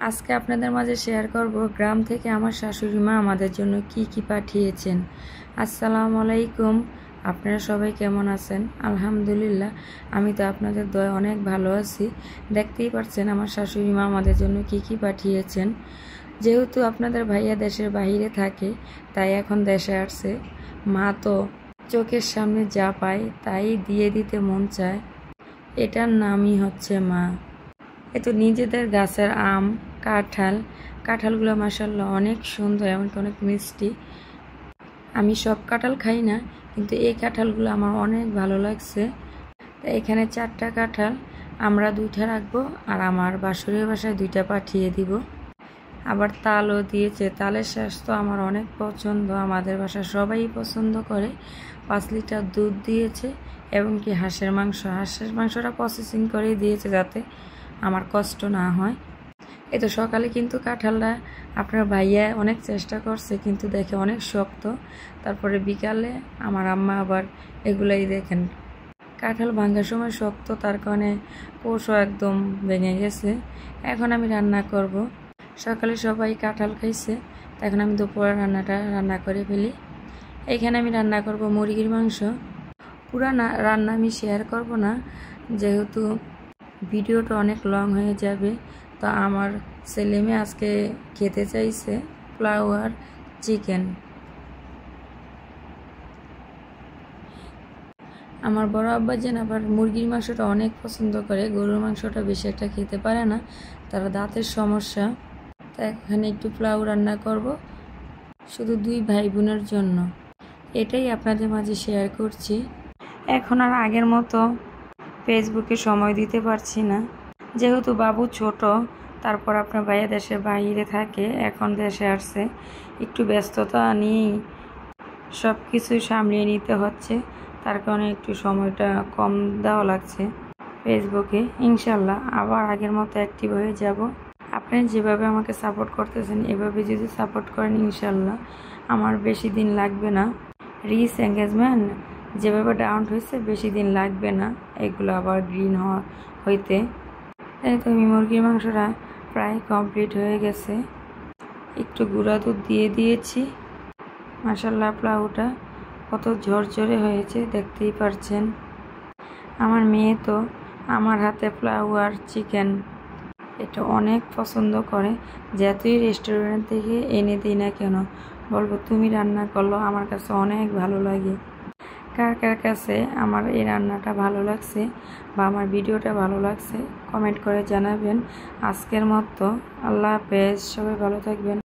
আজকে আপনাদের মাঝে শেয়ার করব গ্রাম থেকে আমার শাশুড়ি মা আমাদের জন্য কি কি পাঠিয়েছেন। আসসালামু আলাইকুম, আপনারা সবাই কেমন আছেন? আলহামদুলিল্লাহ, আমি তো আপনাদের দয়ায় অনেক ভালো আছি। দেখতেই পাচ্ছেন আমার শাশুড়ি মা আমাদের জন্য কি কি পাঠিয়েছেন। যেহেতু আপনাদের ভাইয়া দেশের বাইরে থাকে, তাই এখন দেশে আসছে। মা তো চোখের সামনে যা পায় তাই দিয়ে দিতে মন চায়। এটার নামই হচ্ছে মা। এ তো নিজেদের গাছের আম, কাঁঠালগুলো মাশাআল্লাহ অনেক সুন্দর, এমনকি অনেক মিষ্টি। আমি সব কাঁঠাল খাই না, কিন্তু এই কাঁঠালগুলো আমার অনেক ভালো লাগছে। এখানে 4টা কাঁঠাল, আমরা 2টা রাখবো, আর আমার বাসুরের বাসায় 2টা পাঠিয়ে দিব। আবার তালও দিয়েছে। তালের শ্বাস তো আমার অনেক পছন্দ, আমাদের বাসা সবাই পছন্দ করে। 5 লিটার দুধ দিয়েছে, এবং কি হাঁসের মাংসটা প্রসেসিং করেই দিয়েছে যাতে আমার কষ্ট না হয়। এই তো সকালে কিন্তু কাঁঠালটা আপনার ভাইয়া অনেক চেষ্টা করছে, কিন্তু দেখে অনেক শক্ত। তারপরে বিকালে আমার আম্মা আবার এগুলাই দেখেন কাঁঠাল ভাঙার সময় শক্ত, তার কারণে কোষও একদম ভেঙে গেছে। এখন আমি রান্না করব। সকালে সবাই কাঁঠাল খাইছে, এখন আমি দুপুরের রান্নাটা রান্না করে ফেলি। এখানে আমি রান্না করব মুরগির মাংস। পুরা রান্না আমি শেয়ার করব না, যেহেতু ভিডিওটা অনেক লং হয়ে যাবে। তো আমার ছেলে মেয়ে আজকে খেতে চাইছে পোলাও আর চিকেন। আমার বড় আব্বাজান আবার মুরগির মাংসটা অনেক পছন্দ করে, গরুর মাংসটা বেশি একটা খেতে পারে না, তার দাঁতের সমস্যা। তাই এখানে একটু পোলাও রান্না করব শুধু 2 ভাই বোনের জন্য। এটাই আপনাদের মাঝে শেয়ার করছি। এখন আর আগের মতো ফেসবুকে সময় দিতে পারছি না, যেহেতু বাবু ছোট। তারপর আপনার ভাইয়া দেশের বাইরে থাকে, এখন দেশে আসছে, একটু ব্যস্ততা নিয়েই সব কিছু সামলিয়ে নিতে হচ্ছে। তার কারণে একটু সময়টা কম দেওয়া লাগছে ফেসবুকে। ইনশাল্লাহ আবার আগের মতো অ্যাক্টিভ হয়ে যাব। আপনি যেভাবে আমাকে সাপোর্ট করতেছেন, এভাবে যদি সাপোর্ট করেন, ইনশাল্লাহ আমার বেশি দিন লাগবে না। রিচ এঙ্গেজমেন্ট যেভাবে ডাউন হয়েছে, বেশি দিন লাগবে না এগুলো আবার গ্রিন হইতে। তাই তো আমি মুরগির মাংসটা প্রায় কমপ্লিট হয়ে গেছে। একটু গুঁড়া দুধ দিয়ে দিয়েছি। মাশাআল্লাহ পোলাওটা কত ঝরঝরে হয়েছে দেখতেই পারছেন। আমার মেয়ে তো আমার হাতে পোলাও আর চিকেন এটা অনেক পছন্দ করে। যতই রেস্টুরেন্ট থেকে এনে দিই না কেন, বলবো তুমি রান্না করলো, আমার কাছে অনেক ভালো লাগে। কার কার কাছে আমার এই রান্নাটা ভালো লাগছে বা আমার ভিডিওটা ভালো লাগছে, কমেন্ট করে জানাবেন। আজকের মতো আল্লাহ হাফেজ, সবাই ভালো থাকবেন।